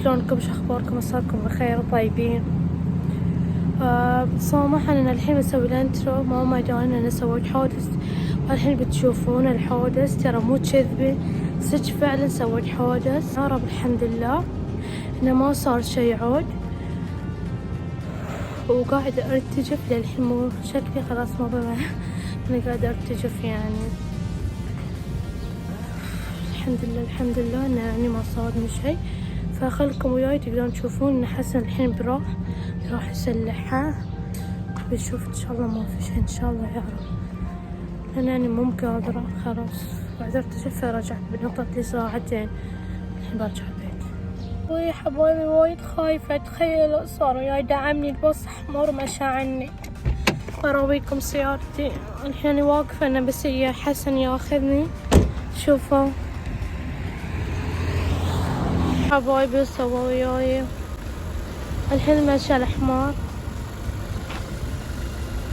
شلونكم؟ شخباركم؟ عساكم بخير وطيبين. بتصامح أنا الحين بسوي الانترو. ماما دانا أنا سويت حادث، والحين بتشوفون الحادث. ترى مو كذبة، صدق فعلا سويت حادث. يا رب الحمد لله إنه ما صار شي عود، وقاعدة أرتجف للحين. مو شكلي خلاص ما بما أنا قاعدة أرتجف يعني. الحمد لله الحمد لله إنه يعني ما صارني شي. فخلكم وياي تقدرون تشوفون إن حسن الحين راح يسلحها. بنشوف إن شاء الله ما في شي إن شاء الله يا رب. أنا يعني مو قادرة خلاص، بعد ارتجفت رجعت. بنطت لي ساعتين الحين برجع البيت. ويا حبايبي وايد خايفة. تخيلوا صار وياي دعمني الباص حمار ومشى عني. أراويكم سيارتي الحين واقفة أنا بس يا حسن ياخذني. شوفوا حبايبي سووا وياي الحين مشى الحمار.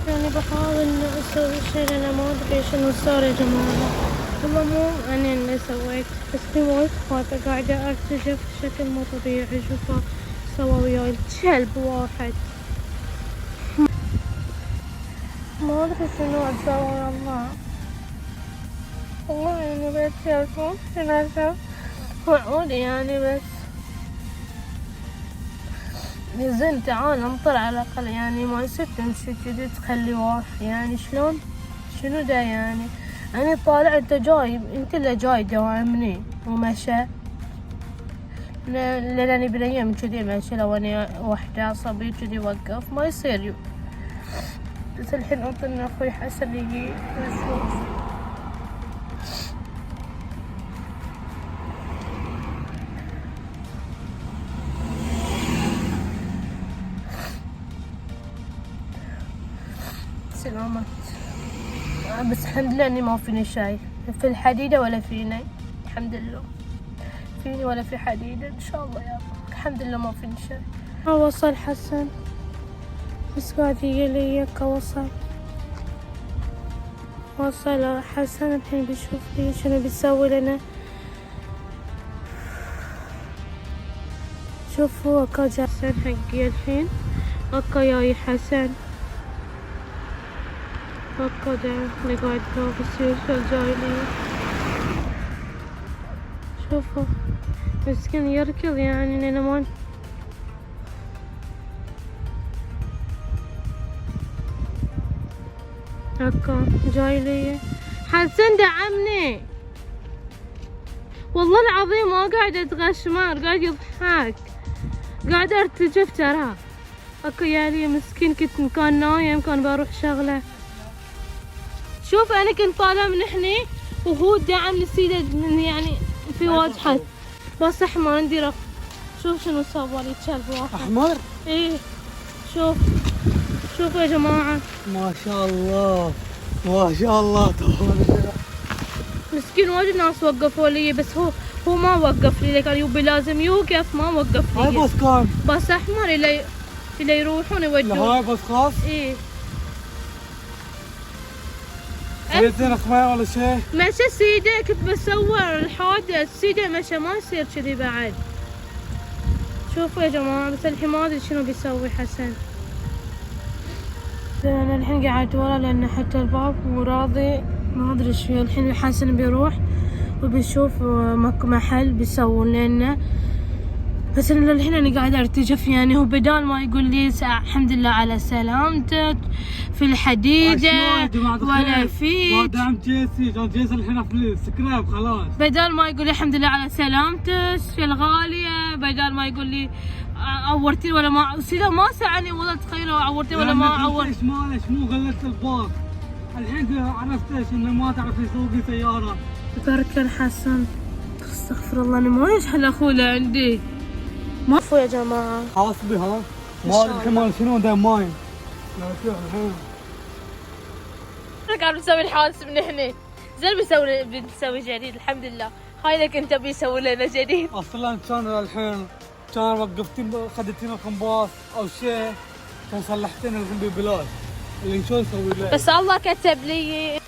يعني بحاول اسوي شي لأن ما ادري شنو صار يا جماعة. والله مو انا اللي سويت، بس في وايد خايفة قاعدة ارتجف بشكل مو طبيعي. شوفوا سووا وياي الكلب واحد. ما ادري شنو اسوي والله. والله يعني بس شوفوا شنو اسوي وعود يعني. بس يا زين تعال انطر على الاقل يعني. ما يصير تمشي كذي تخلي واحد يعني. شلون شنو دا يعني؟ انا طالع انت جاي، انت اللي جاي دوامني ومشى. لاني بنيم كذي ماشي. لو انا وحده صبي كذي وقف ما يصير. بس الحين انطرني اخوي حسن يجي نشوف. سلامات. بس الحمد لله اني ما فيني شاي في الحديدة ولا فيني. الحمد لله فيني ولا في حديدة ان شاء الله يا رب. الحمد لله ما فيني شاي. وصل حسن بس قاعد يجي يكا. وصل حسن الحين بيشوف لي شنو بيسوي لنا. شوفوا اكا جا حسن حقي الحين. اكا جاي حسن اكا دا اللي قاعد يصير جاي لي. شوفوا مسكين يركض يعني لأنه ما هكا جاي لي. حسن دعمني والله العظيم ما قاعد اتغشمر، قاعد يضحك، قاعد ارتجف ترى. هكا يعني مسكين كان نايم، كان بروح شغله. شوف انا كنت طالع من هني وهو دعمني سيده من يعني في واجهه بس احمر. ندير شوف شنو سوالي كلب واحد احمر. ايه شوفوا يا جماعه ما شاء الله ما شاء الله تبارك. مسكين وايد ناس وقفوا لي، بس هو ما وقف لي. كان يبي لازم يوقف ما وقف لي. هاي باص كان باص احمر اللي يروحون يودون. هاي باص خاص. ايه سويتين خمير ولا شيء؟ مشى سيده. كنت بصور الحادث سيده مشى. ما يصير كذي بعد. شوفوا يا جماعه بس الحين ما ادري شنو بيسوي حسن. انا الحين قاعد ورا لان حتى الباب مو راضي. ما ادري ايش فيه. الحين حسن بيروح وبيشوف ماكو محل بيسوون لنا. بس انا للحين انا قاعده ارتجف يعني. هو بدال ما يقول لي الحمد لله على سلامتك في الحديده ولا فيك. دعم جيسي كان جيسي الحين في السكراب خلاص. بدال ما يقول لي الحمد لله على سلامتك في الغاليه، بدال ما يقول لي عورتني ولا ما سيدا ما سألني والله. تخيلوا عورتني ولا ما عورت. ايش مالش مو غلت الباص. الحين عرفت ايش انه ما تعرف يسوقي سياره. تركن حسن. استغفر الله انا ما يشحن اخوه عندي. ما فو يا جماعه. حاسبي ها ما الحين مال شنو ده ماين. لا شوف الحين قاعد بنسوي الحادث من هنا. زين بنسوي جديد الحمد لله. هاي لك انت بيسوي لنا جديد. اصلا كان الحين كان وقفتين خدتين الخنباص او شيء كان صلحتين الحين ببلاش. اللي شو نسوي له؟ بس الله كتب لي.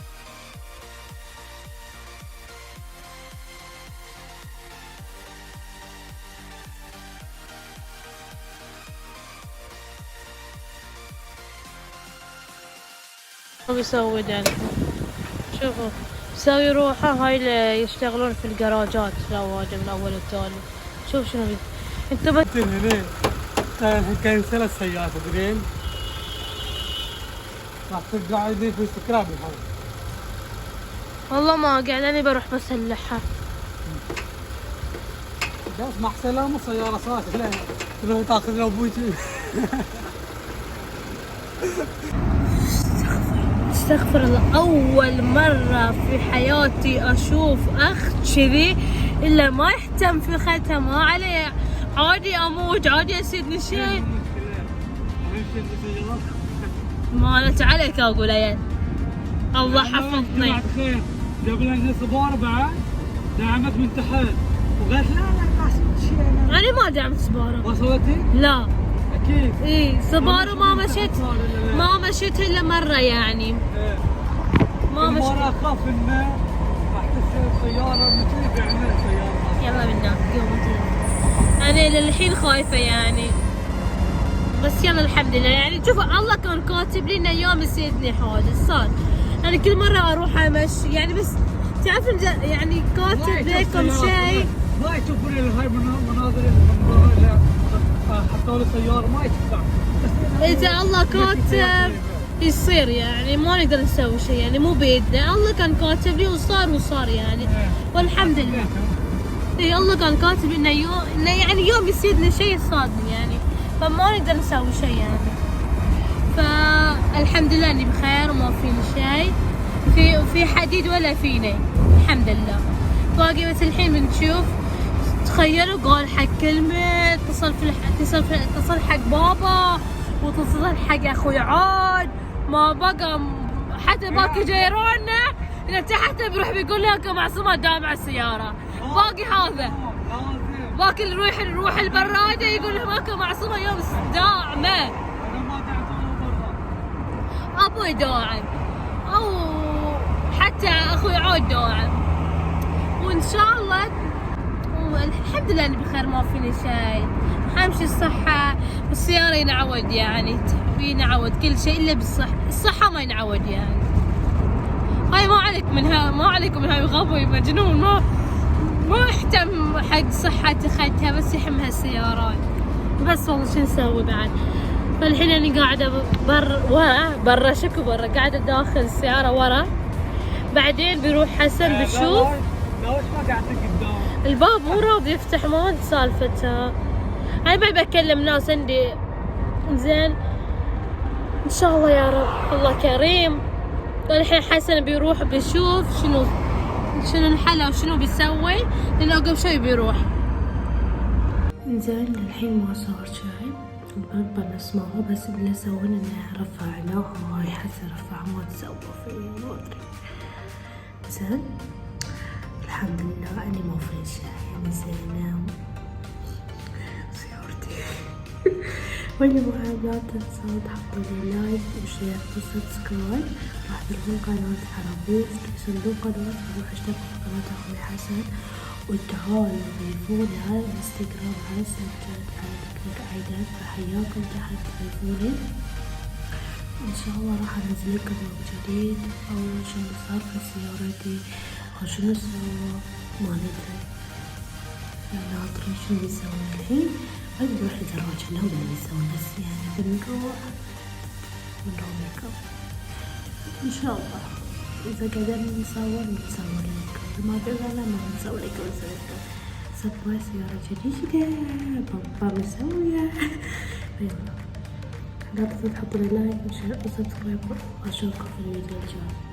ما بيسوي دلهم. شوفوا بيسوي روحه هاي اللي يشتغلون في الجراجات الأواجم من أول والثاني. شوف شنو انتبه هنا الحين كنسل السيارة تدرين راح ترجع يدي في سكراب الحين. والله ما قاعد أنا بروح بسلحها. بس مع سلامة سيارة صارت لا تروح تاخذ له ابوي. استغفر الله، أول مرة في حياتي أشوف أخ كذي إلا ما يهتم في ختم، ما عليه عادي أموت عادي يصيدني شيء. مالت عليك أقول يا الله حفظني. جاب لنا صبار بعد دعمت من تحت وقالت لا ما سويت شيء. أنا ما دعمت سبارة. ما سويتي؟ لا. أكيد. إيه سبارة ما مشيت إلا مرة يعني. ما مشيت. مرة أخاف إنه راح تصير سيارة مثلي بعنا سيارة. يلا بالله قوم. أنا للحين خايفة يعني. بس يلا الحمد لله يعني. شوفوا الله كان كاتب لي إن يوم يصيدني حادث صار. أنا كل مرة أروح أمشي يعني بس تعرفون يعني كاتب لكم شيء. ما يشوفون هاي مناظر اللي حطوا له سيارة ما يشوفون. إذا الله كاتب يصير يعني ما نقدر نسوي شيء يعني مو بيدنا. الله كان كاتب لي وصار يعني والحمد لله. اي الله كان كاتب انه يعني يوم يصيدني شيء صادني يعني فما نقدر نسوي شيء يعني. فالحمد لله اني بخير وما فيني شيء في حديد ولا فيني الحمد لله. باقي بس الحين بنشوف. تخيلوا قال حق كلمة اتصل حق بابا واتصل حق اخوي عاد ما بقى حتى باقي جيراننا انه تحت بيروح بيقول لك معصومة دامع السيارة. باقي هذا باقي نروح البرادة يقول لهم اكو معصومة يوم داعمة. ابوي داعم او حتى اخوي عاد داعم وان شاء الله الحمد لله اني بخير ما فيني شيء. حمشي الصحة والسيارة ينعود يعني ينعود كل شيء الا الصحة ما ينعود يعني. هاي ما عليكم من هاي غبي مجنون ما يهتم حق صحة خدتها بس يحمها السيارات بس. والله شو نسوي بعد. فالحين اني قاعدة برا شكو برا قاعدة داخل السيارة ورا. بعدين بيروح حسن بتشوف ليش ما قاعدة قدام؟ الباب مو راضي يفتح ما ادري سالفتها. هاي ما بكلم ناس عندي زين ان شاء الله يا رب الله كريم. والحين حسن بيروح بيشوف شنو الحلا وشنو بيسوي لانه قبل شوي بيروح. زين الحين ما صار شيء الباب نسمعه بس اللي سوينا انه رفعناه وهاي حسن رفع ما تسوى فيه ما ادري. زين الحمد لله اني ما في شيء يعني زينة سيارتي. واللي معاه لا تنسوا تحطوا لي لايك وشير وسبسكرايب. راح تلقون قناة عربية تسندون قناة وروح اشتركوا في قناة اخوي حسن وتعالوا ضيفوني على الانستغرام على سناب شات على تيك توك ايضا. فحياكم تحت ضيفوني ان شاء الله. راح انزل لكم فلوق جديد او شنو صار في سيارتي او شنو سوى ما ندري. ناطرين شنو بيسوي الحين. بعد بروح لدراجنا ولا بيسوي بس يعني بنروح ميك اب ان شاء الله. اذا قدرنا نصور لكم ما قدرنا ما نسوي لكم سبرايز سيارة جديدة بابا مسوية. يلا لا تنسوا تحطوا لي لايك وشير وسبسكرايب واشوفكم في الفيديو الجاي.